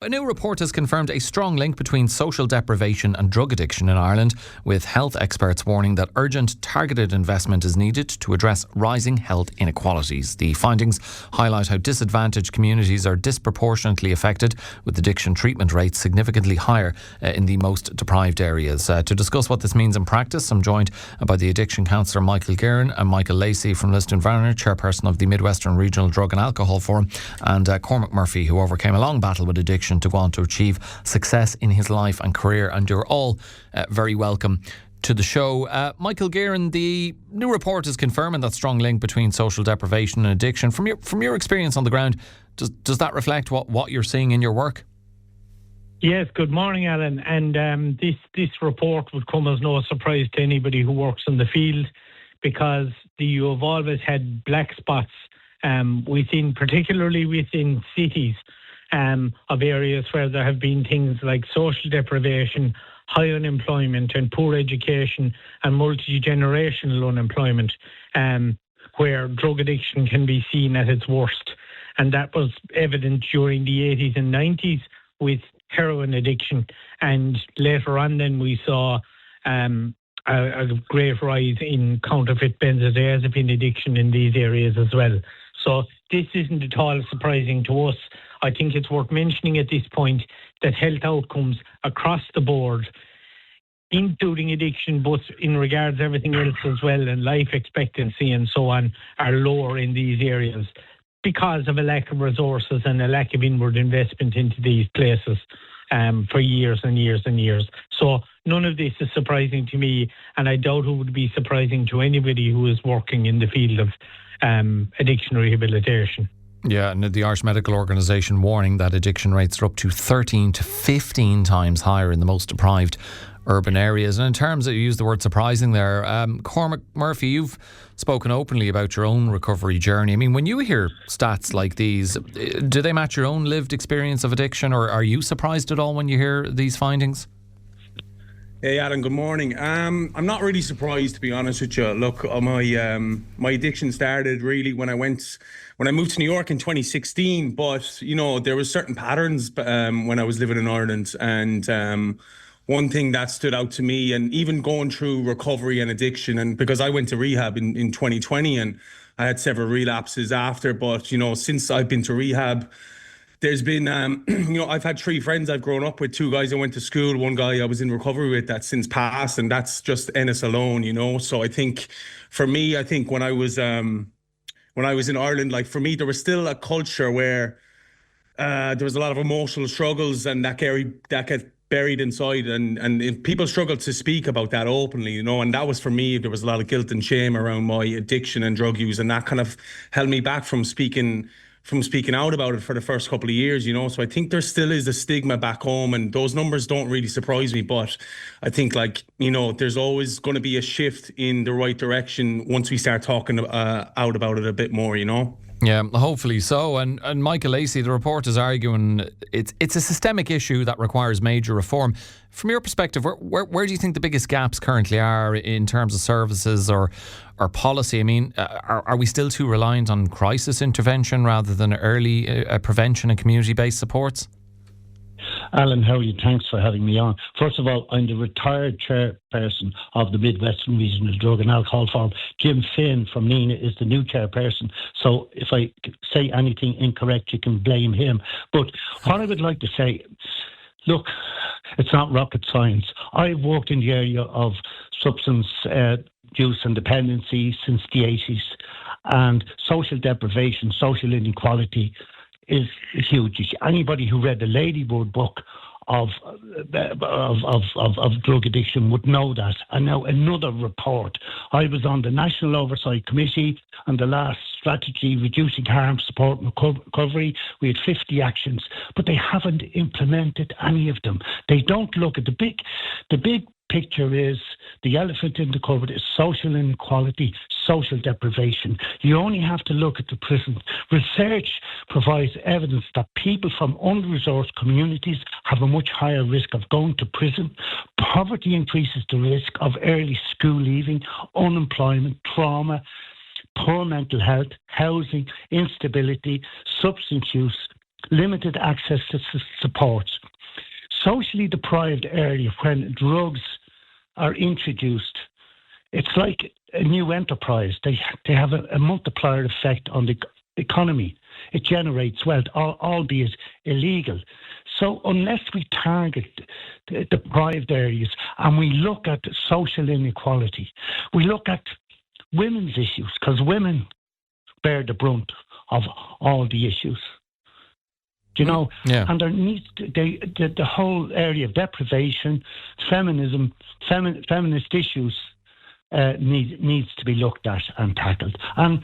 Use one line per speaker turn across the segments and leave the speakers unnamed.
A new report has confirmed a strong link between social deprivation and drug addiction in Ireland, with health experts warning that urgent, targeted investment is needed to address rising health inequalities. The findings highlight how disadvantaged communities are disproportionately affected, with addiction treatment rates significantly higher in the most deprived areas. To discuss what this means in practice, I'm joined by the addiction counsellor Michael Guerin and Michael Lacey from Lisdoonvarna, Chairperson of the Midwestern Regional Drug and Alcohol Forum, and Cormac Murphy, who overcame a long battle with addiction to go on to achieve success in his life and career. And you're all very welcome to the show. Michael Guerin, the new report is confirming that strong link between social deprivation and addiction. From your experience on the ground, does that reflect what you're seeing in your work?
Yes, good morning, Alan. And this report would come as no surprise to anybody who works in the field, because you have always had black spots particularly within cities, of areas where there have been things like social deprivation, high unemployment and poor education and multi-generational unemployment, where drug addiction can be seen at its worst. And that was evident during the 80s and 90s with heroin addiction. And later on then we saw a great rise in counterfeit benzodiazepine addiction in these areas as well. So this isn't at all surprising to us. I think it's worth mentioning at this point that health outcomes across the board, including addiction, but in regards to everything else as well, and life expectancy and so on, are lower in these areas because of a lack of resources and a lack of inward investment into these places for years and years and years. So none of this is surprising to me, and I doubt it would be surprising to anybody who is working in the field of addiction rehabilitation.
Yeah, and the Irish Medical Organisation warning that addiction rates are up to 13 to 15 times higher in the most deprived urban areas. And in terms of, you used the word surprising there, Cormac Murphy, you've spoken openly about your own recovery journey. I mean, when you hear stats like these, do they match your own lived experience of addiction, or are you surprised at all when you hear these findings?
Hey Adam, good morning. I'm not really surprised, to be honest with you. Look, my addiction started really when I moved to New York in 2016. But there was certain patterns when I was living in Ireland, and one thing that stood out to me, and even going through recovery and addiction, and because I went to rehab in 2020, and I had several relapses after. But since I've been to rehab, there's been, I've had 3 friends I've grown up with, 2 guys I went to school, 1 guy I was in recovery with that's since passed, and that's just Ennis alone, So I think, for me, when I was in Ireland, like for me, there was still a culture where there was a lot of emotional struggles, and that get buried inside, and if people struggle to speak about that openly, and that was for me, there was a lot of guilt and shame around my addiction and drug use, and that kind of held me back from speaking out about it for the first couple of years, So I think there still is a stigma back home, and those numbers don't really surprise me. But I think, there's always going to be a shift in the right direction once we start talking out about it a bit more,
Yeah, hopefully so. And Michael Lacey, the report is arguing it's a systemic issue that requires major reform. From your perspective, where do you think the biggest gaps currently are in terms of services or policy? I mean, are we still too reliant on crisis intervention rather than early prevention and community-based supports?
Alan, how are you? Thanks for having me on. First of all, I'm the retired chairperson of the Midwestern Regional Drug and Alcohol Forum. Jim Finn from Nina is the new chairperson. So if I say anything incorrect, you can blame him. But what I would like to say, look, it's not rocket science. I've worked in the area of substance use and dependency since the 80s. And social deprivation, social inequality is a huge issue. Anybody who read the Ladybird book of drug addiction would know that. And now another report. I was on the National Oversight Committee on the last strategy, reducing harm, support and recovery. We had 50 actions, but they haven't implemented any of them. They don't look at the big picture. Is the elephant in the cupboard is social inequality, social deprivation. You only have to look at the prison. Research provides evidence that people from under-resourced communities have a much higher risk of going to prison. Poverty increases the risk of early school leaving, unemployment, trauma, poor mental health, housing, instability, substance use, limited access to supports. Socially deprived area, when drugs are introduced, it's like a new enterprise. They have a multiplier effect on the economy. It generates wealth, albeit illegal. So unless we target the deprived areas and we look at social inequality, we look at women's issues, because women bear the brunt of all the issues. You know, and there needs the whole area of deprivation, feminism, feminist issues needs to be looked at and tackled. And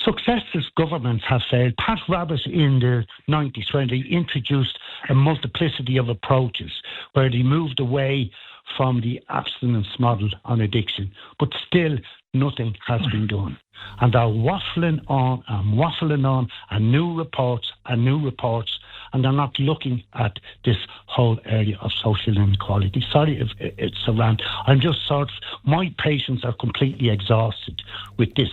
successive governments have failed. Pat Rabbitt in the 90s, when they introduced a multiplicity of approaches, where they moved away from the abstinence model on addiction, but still nothing has been done. And they're waffling on and new reports, and they're not looking at this whole area of social inequality. Sorry if it's a rant. I'm just my patients are completely exhausted with this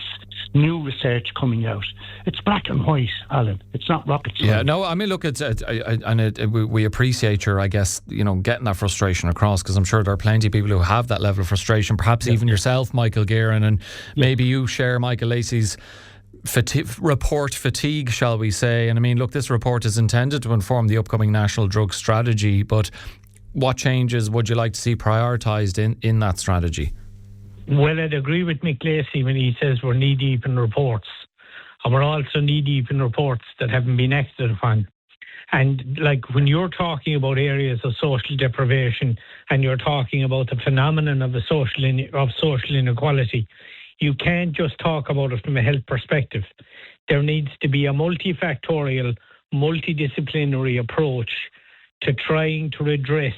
new research coming out. It's black and white, Alan. It's not rocket science.
Yeah, no, I mean, look, we appreciate your, I guess, getting that frustration across, because I'm sure there are plenty of people who have that level of frustration, perhaps even yourself, Michael Guerin, and maybe you share Michael Lacey's report fatigue, shall we say. And I mean, look, this report is intended to inform the upcoming national drug strategy, but what changes would you like to see prioritised in that strategy?
Well, I'd agree with Mick Lacey when he says we're knee-deep in reports. And we're also knee-deep in reports that haven't been acted upon. And like when you're talking about areas of social deprivation and you're talking about the phenomenon of social inequality, you can't just talk about it from a health perspective. There needs to be a multifactorial, multidisciplinary approach to trying to redress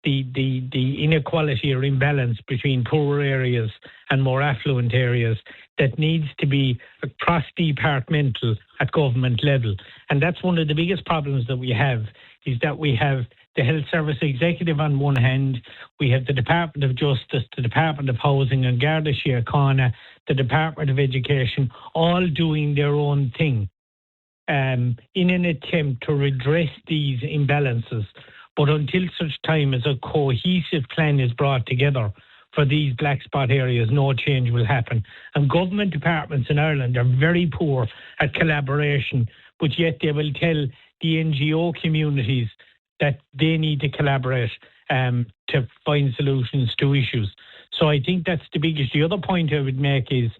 the inequality or imbalance between poorer areas and more affluent areas that needs to be cross-departmental at government level. And that's one of the biggest problems that we have, is that we have the Health Service Executive on one hand, we have the Department of Justice, the Department of Housing and Garda Síochána, the Department of Education, all doing their own thing in an attempt to redress these imbalances. But until such time as a cohesive plan is brought together for these black spot areas, no change will happen. And government departments in Ireland are very poor at collaboration, but yet they will tell the NGO communities that they need to collaborate to find solutions to issues. So I think that's the biggest. The other point I would make is,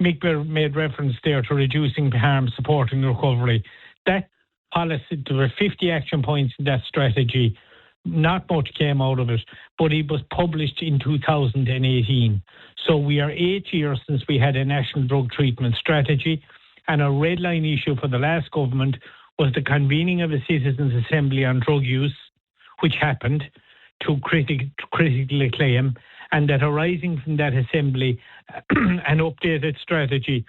Mick made reference there to reducing harm, supporting recovery. That policy, there were 50 action points in that strategy. Not much came out of it, but it was published in 2018. So we are 8 years since we had a national drug treatment strategy, and a red line issue for the last government was the convening of a citizens' assembly on drug use, which happened to critical acclaim, and that arising from that assembly, an updated strategy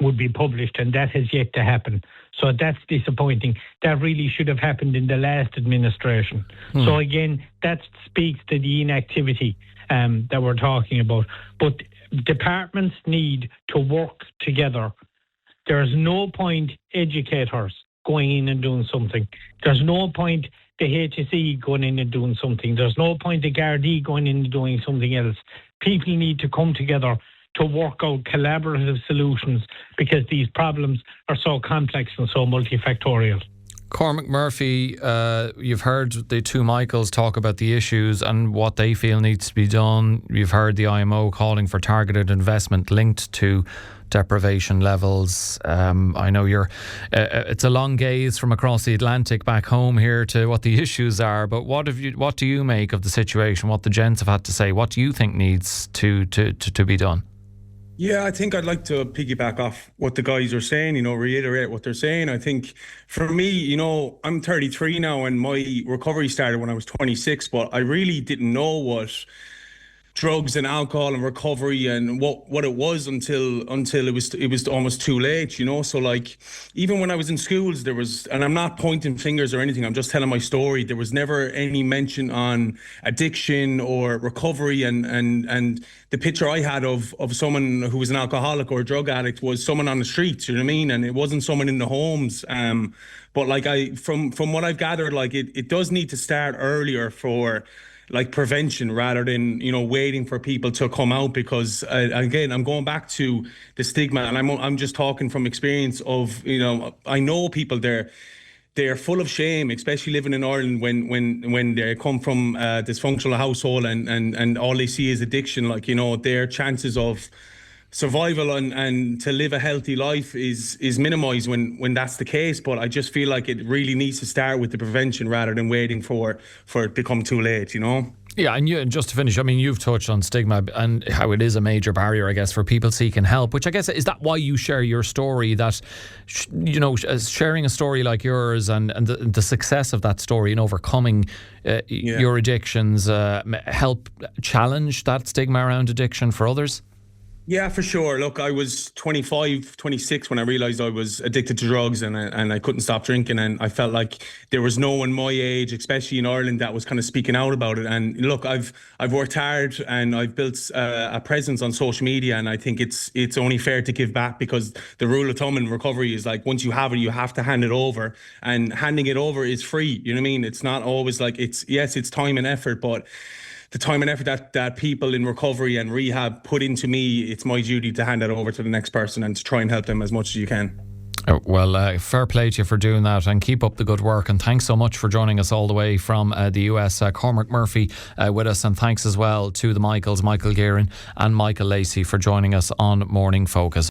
would be published, and that has yet to happen. So that's disappointing. That really should have happened in the last administration. So again, that speaks to the inactivity that we're talking about. But departments need to work together. There's no point educators going in and doing something. There's no point the HSE going in and doing something. There's no point the Gardaí going in and doing something else. People need to come together to work out collaborative solutions, because these problems are so complex and so multifactorial.
Cormac Murphy, you've heard the two Michaels talk about the issues and what they feel needs to be done. You've heard the IMO calling for targeted investment linked to deprivation levels. I know it's a long gaze from across the Atlantic back home here to what the issues are, but what do you make of the situation, what the gents have had to say? What do you think needs to be done?
Yeah, I think I'd like to piggyback off what the guys are saying, reiterate what they're saying. I think for me, I'm 33 now, and my recovery started when I was 26, but I really didn't know what drugs and alcohol and recovery and what it was until it was almost too late, you know. So like, even when I was in schools, there was, and I'm not pointing fingers or anything, I'm just telling my story, there was never any mention on addiction or recovery, and the picture I had of someone who was an alcoholic or a drug addict was someone on the streets, you know what I mean? And it wasn't someone in the homes. But like, from what I've gathered, like it does need to start earlier for like prevention rather than, you know, waiting for people to come out, because again, I'm going back to the stigma, and I'm just talking from experience of, you know, I know people they're full of shame, especially living in Ireland when they come from a dysfunctional household and all they see is addiction. Like, you know, their chances of survival and to live a healthy life is minimised when that's the case. But I just feel like it really needs to start with the prevention rather than waiting for it to come too late, you know?
Yeah, and just to finish, I mean, you've touched on stigma and how it is a major barrier, I guess, for people seeking help, which I guess, is that why you share your story, that, you know, sharing a story like yours and the success of that story in overcoming your addictions help challenge that stigma around addiction for others?
Yeah, for sure. Look, I was 25, 26 when I realised I was addicted to drugs and I couldn't stop drinking, and I felt like there was no one my age, especially in Ireland, that was kind of speaking out about it. And look, I've worked hard and I've built a presence on social media, and I think it's only fair to give back, because the rule of thumb in recovery is like, once you have it, you have to hand it over, and handing it over is free. You know what I mean? It's not always like, it's time and effort, but the time and effort that people in recovery and rehab put into me, it's my duty to hand that over to the next person and to try and help them as much as you can.
Well, fair play to you for doing that, and keep up the good work, and thanks so much for joining us all the way from the US. Cormac Murphy with us, and thanks as well to the Michaels, Michael Guerin and Michael Lacey, for joining us on Morning Focus.